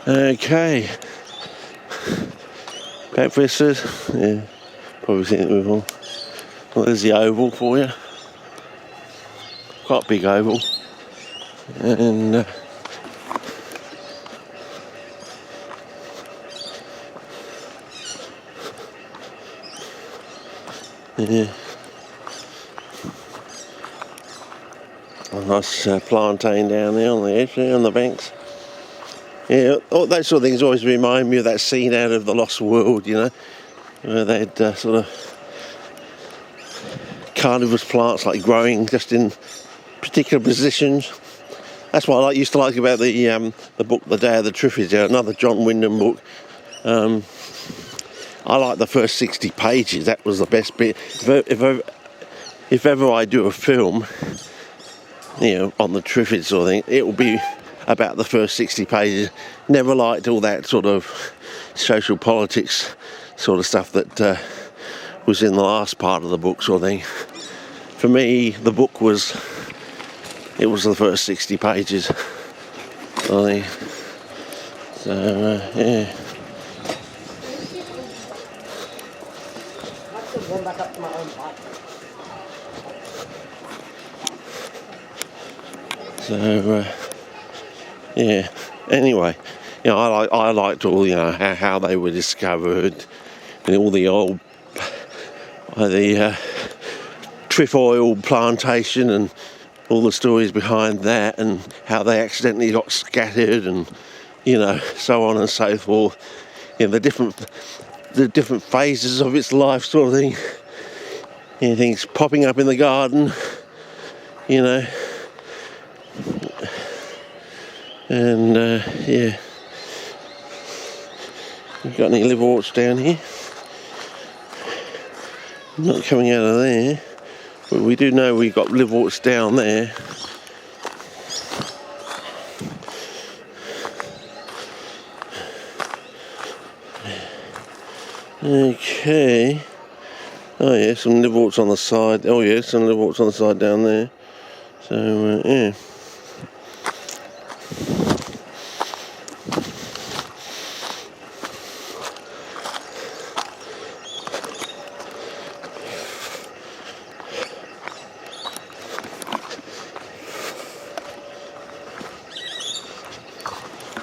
Okay. Back visitors. Yeah, probably seen it before. Well, there's the oval for you. Quite a big oval. And yeah. A nice plantain down there on the edge there, on the banks. Yeah, all that sort of things always remind me of that scene out of The Lost World, you know, where they had sort of carnivorous plants like growing just in particular positions. That's what I used to like about the book The Day of the Triffids, another John Wyndham book. I like the first 60 pages. That was the best bit. If ever I do a film, you know, on the Triffids sort of thing, it will be about the first 60 pages. Never liked all that sort of social politics sort of stuff that was in the last part of the book sort of thing. For me, the book was the first 60 pages, I think. So, yeah. So, yeah. Anyway, you know, I liked all, you know, how they were discovered, and all the old trefoil plantation and all the stories behind that, and how they accidentally got scattered, and you know, so on and so forth. You know, the different phases of its life, sort of thing. You know, things popping up in the garden, you know, and yeah. We've got any liverworts down here? Not coming out of there, but we do know we've got liverworts down there. Okay. Oh yeah, some liverworts on the side. Oh yeah, some liverworts on the side down there. So yeah.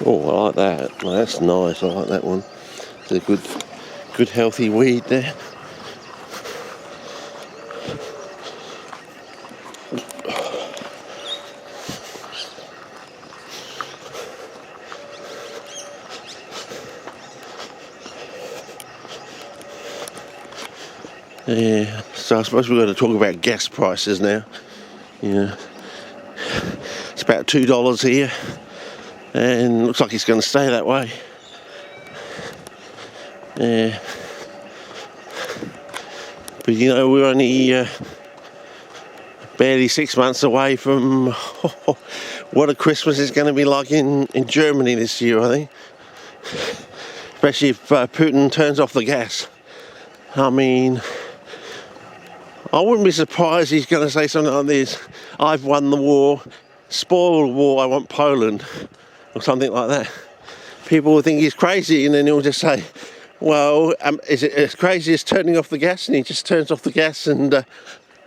Oh, I like that. Well, that's nice. I like that one. It's a good healthy weed there. Yeah, so I suppose we're going to talk about gas prices now. Yeah, it's about $2 here, and looks like it's going to stay that way. Yeah, but you know, we're only barely 6 months away from what a Christmas is going to be like in Germany this year, I think. Especially if Putin turns off the gas. I mean, I wouldn't be surprised he's going to say something like this: "I've won the war, spoil the war, I want Poland," or something like that. People will think he's crazy, and then he'll just say, well, is it as crazy as turning off the gas? And he just turns off the gas, and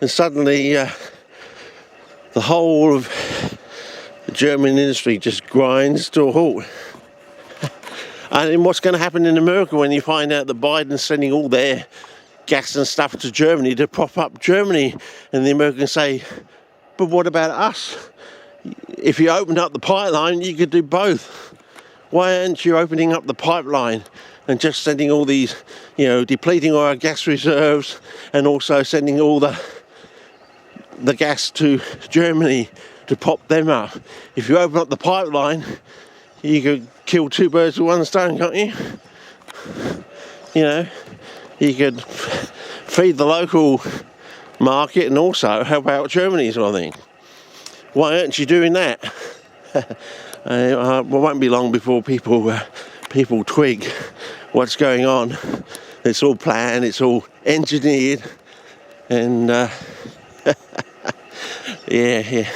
suddenly the whole of the German industry just grinds to a halt. And then what's going to happen in America when you find out that Biden's sending all their gas and stuff to Germany to prop up Germany, and the Americans say, but what about us? If you opened up the pipeline, you could do both. Why aren't you opening up the pipeline and just sending all these, you know, depleting our gas reserves, and also sending all the gas to Germany to pop them up? If you open up the pipeline, you could kill two birds with one stone, can't you? You know, you could feed the local market and also help out Germany, sort of thing. Why aren't you doing that? It won't be long before people twig what's going on. It's all planned, it's all engineered, and Yeah.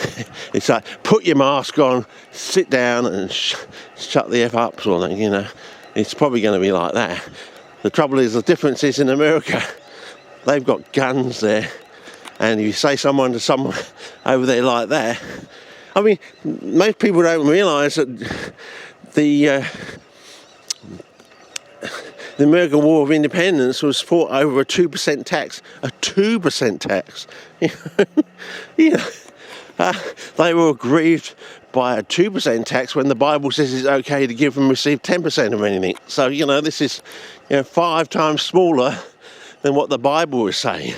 It's like, put your mask on, sit down and shut the F up sort of thing, you know. It's probably going to be like that. The trouble is, the difference is in America, they've got guns there. And if you say to someone over there like that, I mean, most people don't realise that the American War of Independence was fought over a 2% tax. A 2% tax. You know, they were aggrieved by a 2% tax when the Bible says it's okay to give and receive 10% of anything. So, you know, this is 5 times smaller than what the Bible is saying.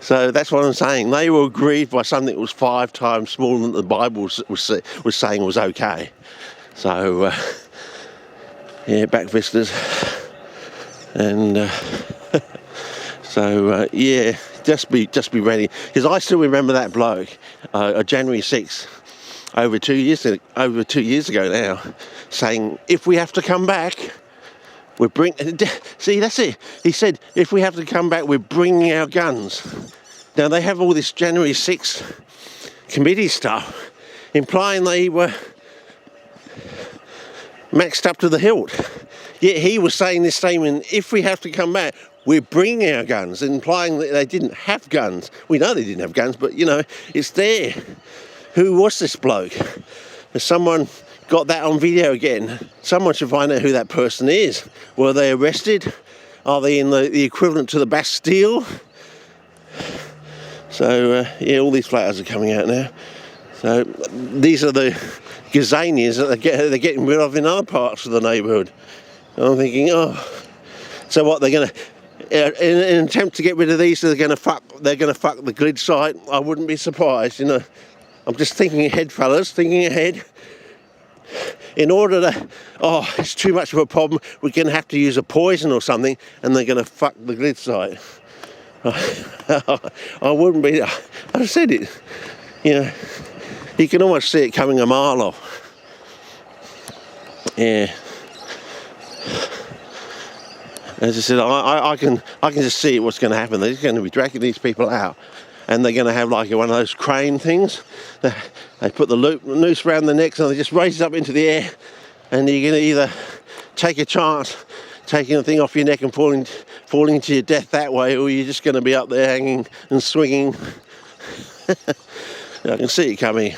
So that's what I'm saying. They were aggrieved by something that was 5 times smaller than the Bible was saying was okay. So, back visitors. And so, just be ready. Because I still remember that bloke, January 6th, over 2 years ago now, saying, if we have to come back, see, that's it. He said, if we have to come back, we're bringing our guns. Now, they have all this January 6th committee stuff, implying they were maxed up to the hilt. Yet he was saying this statement, if we have to come back, we're bringing our guns, implying that they didn't have guns. We know they didn't have guns, but, you know, it's there. Who was this bloke? Has someone got that on video again? Someone should find out who that person is. Were they arrested? Are they in the equivalent to the Bastille? So, all these photos are coming out now. So, these are the gazanias that they're getting rid of in other parts of the neighbourhood. I'm thinking, so what, they're going to, in an attempt to get rid of these, they're going to fuck the grid site? I wouldn't be surprised, you know. I'm just thinking ahead, fellas, thinking ahead. In order to, it's too much of a problem, we're going to have to use a poison or something, and they're going to fuck the grid site. I wouldn't be, I said it, you know, you can almost see it coming a mile off. Yeah. As I said, I can just see what's going to happen. They're going to be dragging these people out, and they're going to have like one of those crane things. They put the noose around the necks and they just raise it up into the air, and you're going to either take a chance taking the thing off your neck and falling to your death that way, or you're just going to be up there hanging and swinging. I can see it coming.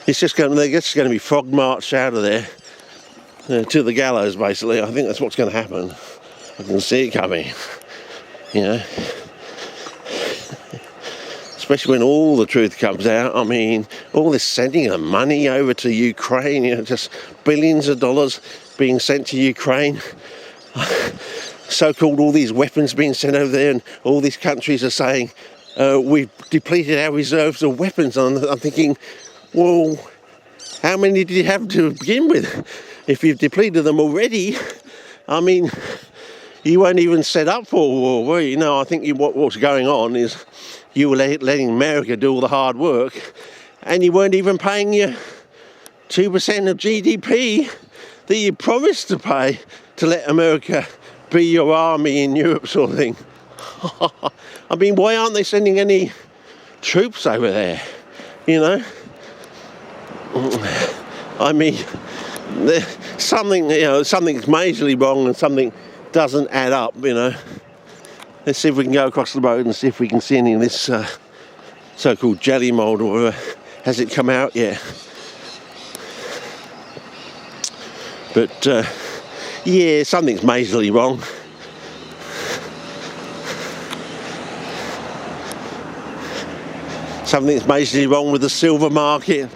They're just going to be frog marched out of there to the gallows, basically. I think that's what's going to happen. I can see it coming, you know. Especially when all the truth comes out. I mean, all this sending of money over to Ukraine, you know, just billions of dollars being sent to Ukraine. So-called all these weapons being sent over there, and all these countries are saying, we've depleted our reserves of weapons. And I'm thinking, well, how many did you have to begin with? If you've depleted them already, I mean, you weren't even set up for a war, were you? No, I think what's going on is you were letting America do all the hard work, and you weren't even paying your 2% of GDP that you promised to pay to let America be your army in Europe, sort of thing. I mean, why aren't they sending any troops over there, you know? I mean, something's majorly wrong and something doesn't add up, you know. Let's see if we can go across the road and see if we can see any of this so-called jelly mould, or has it come out yet? But something's majorly wrong. Something's majorly wrong with the silver market.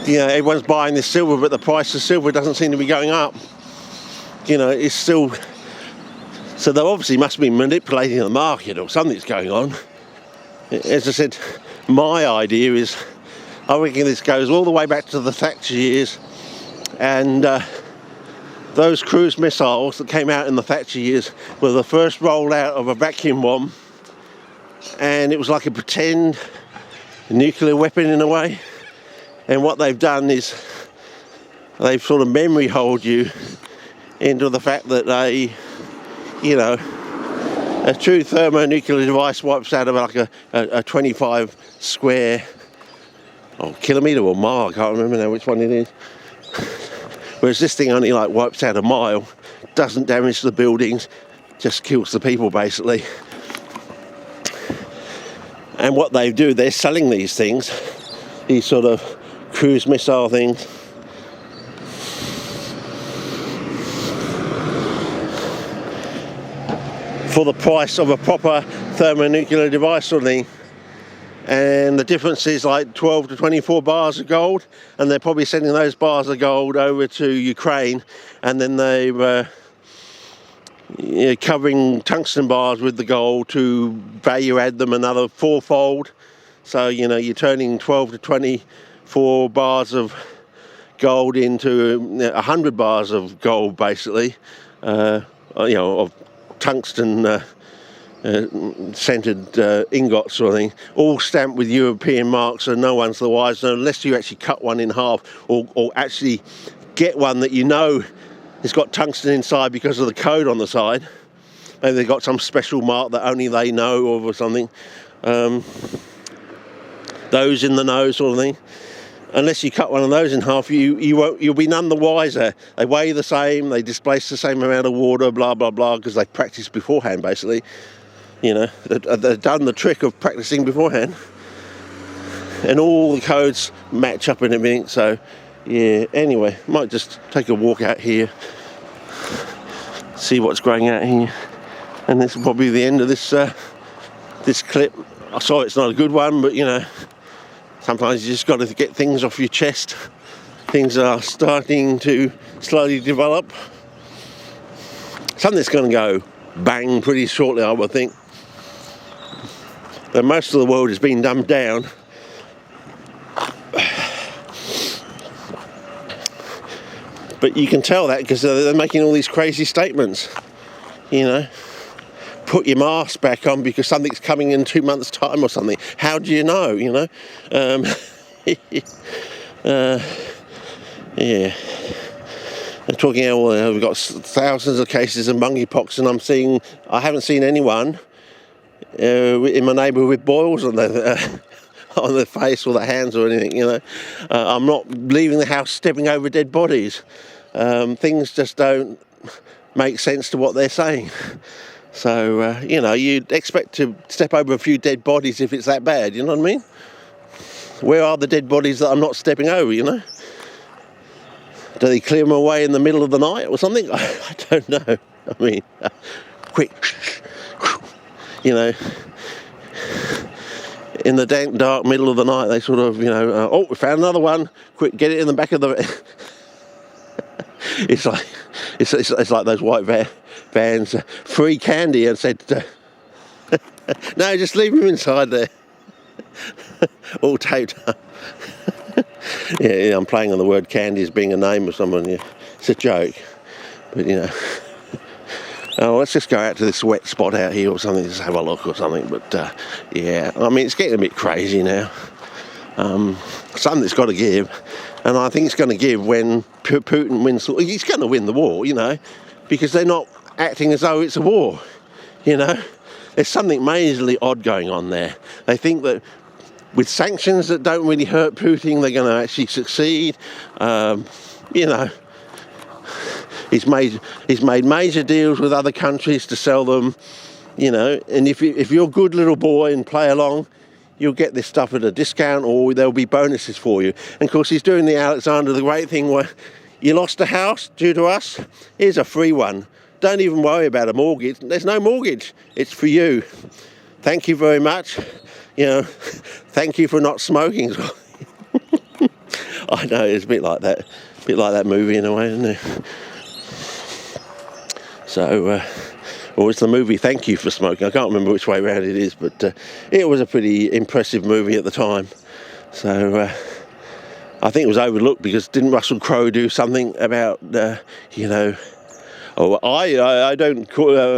You know, everyone's buying this silver, but the price of silver doesn't seem to be going up. You know, it's still... So they obviously must be manipulating the market, or something's going on. As I said, my idea is, I reckon this goes all the way back to the Thatcher years, and those cruise missiles that came out in the Thatcher years were the first rollout of a vacuum bomb, and it was like a pretend nuclear weapon in a way. And what they've done is they've sort of memory holed you into the fact that they, you know, A true thermonuclear device wipes out about like a 25 square kilometre or mile, I can't remember now which one it is. Whereas this thing only like wipes out a mile, doesn't damage the buildings, just kills the people basically. And what they do, they're selling these things, these sort of cruise missile things. For the price of a proper thermonuclear device sort of thing. And the difference is like 12 to 24 bars of gold, and they're probably sending those bars of gold over to Ukraine, and then they're covering tungsten bars with the gold to value add them another fourfold. So, you're turning 12 to 24 bars of gold into 100 bars of gold, basically, of tungsten scented ingots sort of thing, all stamped with European marks, so no one's the wiser unless you actually cut one in half or actually get one that has got tungsten inside because of the code on the side. Maybe they've got some special mark that only they know of or something. Those in the know sort of thing. Unless you cut one of those in half, you'll be none the wiser. They weigh the same, they displace the same amount of water, blah blah blah, because they practiced beforehand basically. They've done the trick of practicing beforehand, and all the codes match up and everything. So yeah, anyway, might just take a walk out here, see what's growing out here, and this is probably the end of this this clip. I'm sorry it's not a good one, but sometimes you just got to get things off your chest. Things are starting to slowly develop. Something's going to go bang pretty shortly, I would think. But most of the world has been dumbed down. But you can tell that because they're making all these crazy statements. Put your mask back on because something's coming in 2 months' time or something. How do you know? Yeah. They're talking about we've got thousands of cases of monkeypox, and I haven't seen anyone in my neighbourhood with boils on their on their face or their hands or anything. I'm not leaving the house stepping over dead bodies. Things just don't make sense to what they're saying. So, you'd expect to step over a few dead bodies if it's that bad, you know what I mean? Where are the dead bodies that I'm not stepping over, Do they clear them away in the middle of the night or something? I don't know. I mean, quick, in the dark middle of the night, they sort of, we found another one. Quick, get it in the back of the... It's like those white vans, free candy, and said, no, just leave him inside there. All taped up. Yeah, I'm playing on the word candy as being a name of someone. Yeah. It's a joke, but let's just go out to this wet spot out here or something, just have a look or something. But yeah, I mean, it's getting a bit crazy now. Something's got to give, and I think it's going to give when Putin wins. He's going to win the war, because they're not acting as though it's a war. There's something majorly odd going on there. They think that with sanctions that don't really hurt Putin, they're going to actually succeed. He's made major deals with other countries to sell them. And if you're a good little boy and play along, you'll get this stuff at a discount, or there'll be bonuses for you. And of course, he's doing the Alexander the Great thing where you lost a house due to us. Here's a free one. Don't even worry about a mortgage. There's no mortgage. It's for you. Thank you very much. Thank you for not smoking. I know, it's a bit like that movie in a way, isn't it? So, or it's the movie Thank You for Smoking. I can't remember which way around it is, but it was a pretty impressive movie at the time. So I think it was overlooked because didn't Russell Crowe do something about, I don't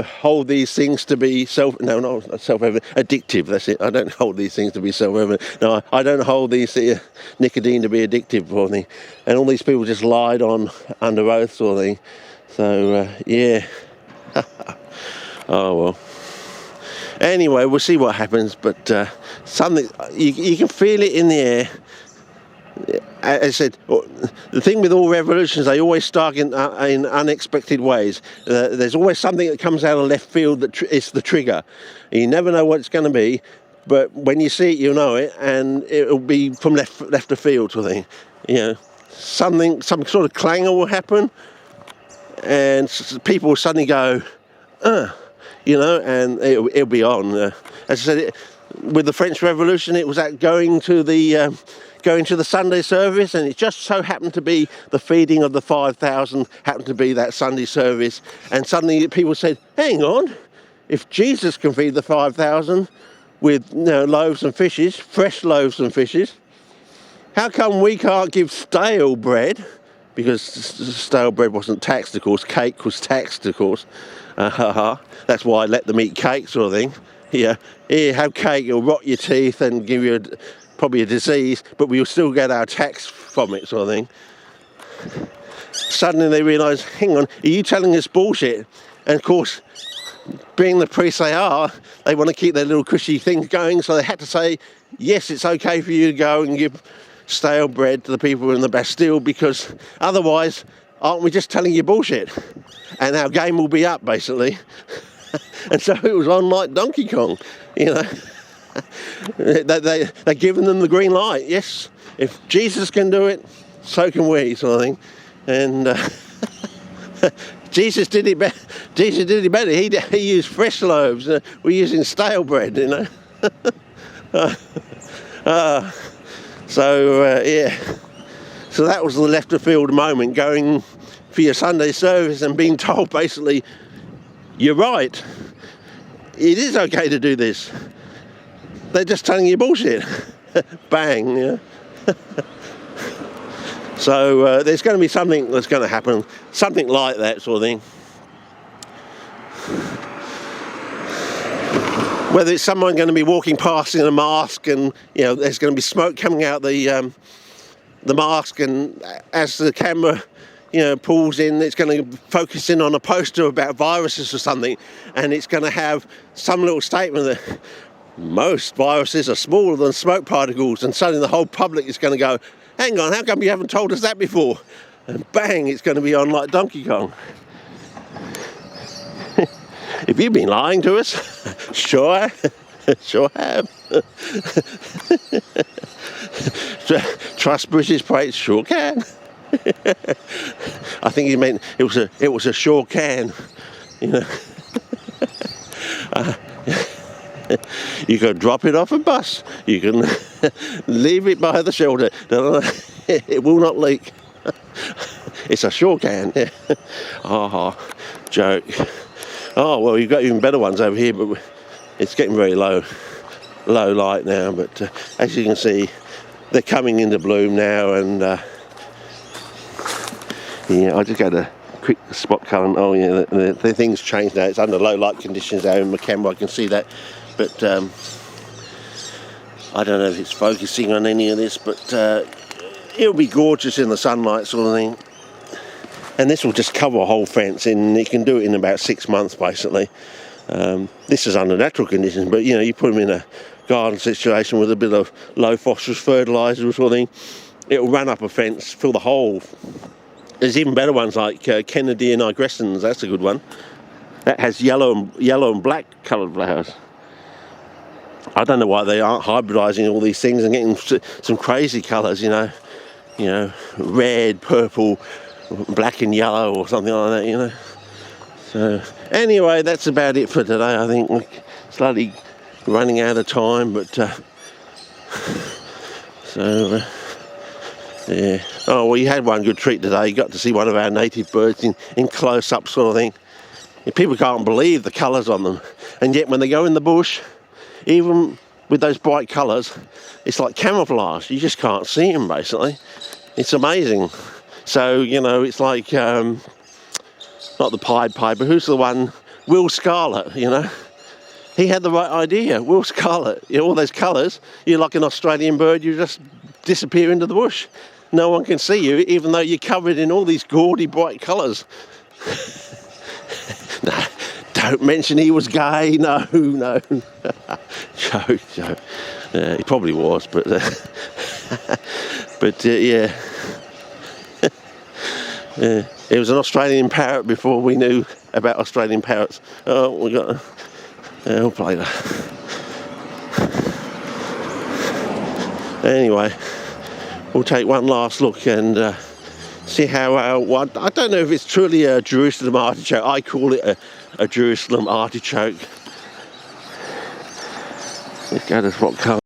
hold these things to be addictive, that's it. I don't hold these things to be self-evident. No, I don't hold these nicotine to be addictive or anything. And all these people just lied on under oath sort of thing. So, yeah. Oh, well. Anyway, we'll see what happens, but something, you can feel it in the air. As I said, the thing with all revolutions, they always start in unexpected ways. There's always something that comes out of left field that is the trigger. You never know what it's going to be, but when you see it, you'll know it, and it'll be from left of field sort of thing. You know, some sort of clangor will happen, and people will suddenly go, you know, and it'll be on. As I said, with the French Revolution, it was at going to the Sunday service, and it just so happened to be the feeding of the 5,000 happened to be that Sunday service, and suddenly people said, hang on, if Jesus can feed the 5,000 with, you know, loaves and fishes, fresh loaves and fishes, how come we can't give stale bread? Because stale bread wasn't taxed, of course. Cake was taxed, of course. That's why I let them eat cake, sort of thing. Here, have cake, it'll rot your teeth and give you probably a disease, but we'll still get our tax from it, sort of thing. Suddenly they realise, hang on, are you telling us bullshit? And of course, being the priests they are, they want to keep their little cushy things going, so they had to say, yes, it's okay for you to go and give stale bread to the people in the Bastille, because otherwise, aren't we just telling you bullshit? And our game will be up, basically. And so it was on like Donkey Kong, you know. They're giving them the green light. Yes, if Jesus can do it, so can we, sort of thing. And Jesus did it better. Jesus did it better. He used fresh loaves. We're using stale bread, you know. Yeah. So that was the left of field moment, going for your Sunday service and being told basically, you're right. It is okay to do this. They're just telling you bullshit. Bang, yeah. So there's going to be something that's going to happen, something like that sort of thing. Whether it's someone going to be walking past in a mask, and you know there's going to be smoke coming out the mask, and as the camera, you know, pulls in, it's going to focus in on a poster about viruses or something, and it's going to have some little statement that most viruses are smaller than smoke particles, and suddenly the whole public is going to go, hang on, how come you haven't told us that before? And bang, it's going to be on like Donkey Kong. Have you been lying to us? Sure have. Trust British plates? Sure can. I think he meant it was a sure can, you know. You can drop it off a bus. You can leave it by the shelter. It will not leak. It's a sure can. Joke. Oh well, you've got even better ones over here, but it's getting very low light now. But as you can see, they're coming into bloom now, and yeah, I just got a quick spot colour. Oh yeah, the thing's changed now. It's under low light conditions now in my camera. I can see that, but I don't know if it's focusing on any of this, but it'll be gorgeous in the sunlight, sort of thing. And this will just cover a whole fence, and you can do it in about 6 months, basically. This is under natural conditions, but you know, you put them in a garden situation with a bit of low phosphorus fertiliser or something, it'll run up a fence, fill the hole. There's even better ones like Kennedy and Igrescens. That's a good one. That has yellow and black coloured flowers. I don't know why they aren't hybridising all these things and getting some crazy colours, you know, red, purple, black and yellow or something like that, you know. So anyway, that's about it for today. I think we're slightly running out of time, but yeah. Oh well, you had one good treat today. You got to see one of our native birds in close-up sort of thing. People can't believe the colours on them, and yet when they go in the bush, even with those bright colours, it's like camouflage. You just can't see them, basically. It's amazing. So, you know, it's like, not the Pied Piper, who's the one? Will Scarlet, you know. He had the right idea. Will Scarlet, you know, all those colours, you're like an Australian bird, you just disappear into the bush. No one can see you, even though you're covered in all these gaudy, bright colours. Nah, Don't mention he was gay. No, no. Joke. He probably was, but yeah. Yeah. It was an Australian parrot before we knew about Australian parrots. Oh, we got. We'll play that. Anyway, we'll take one last look and see how. I don't know if it's truly a Jerusalem artichoke. I call it a Jerusalem artichoke. Let's go to what colour.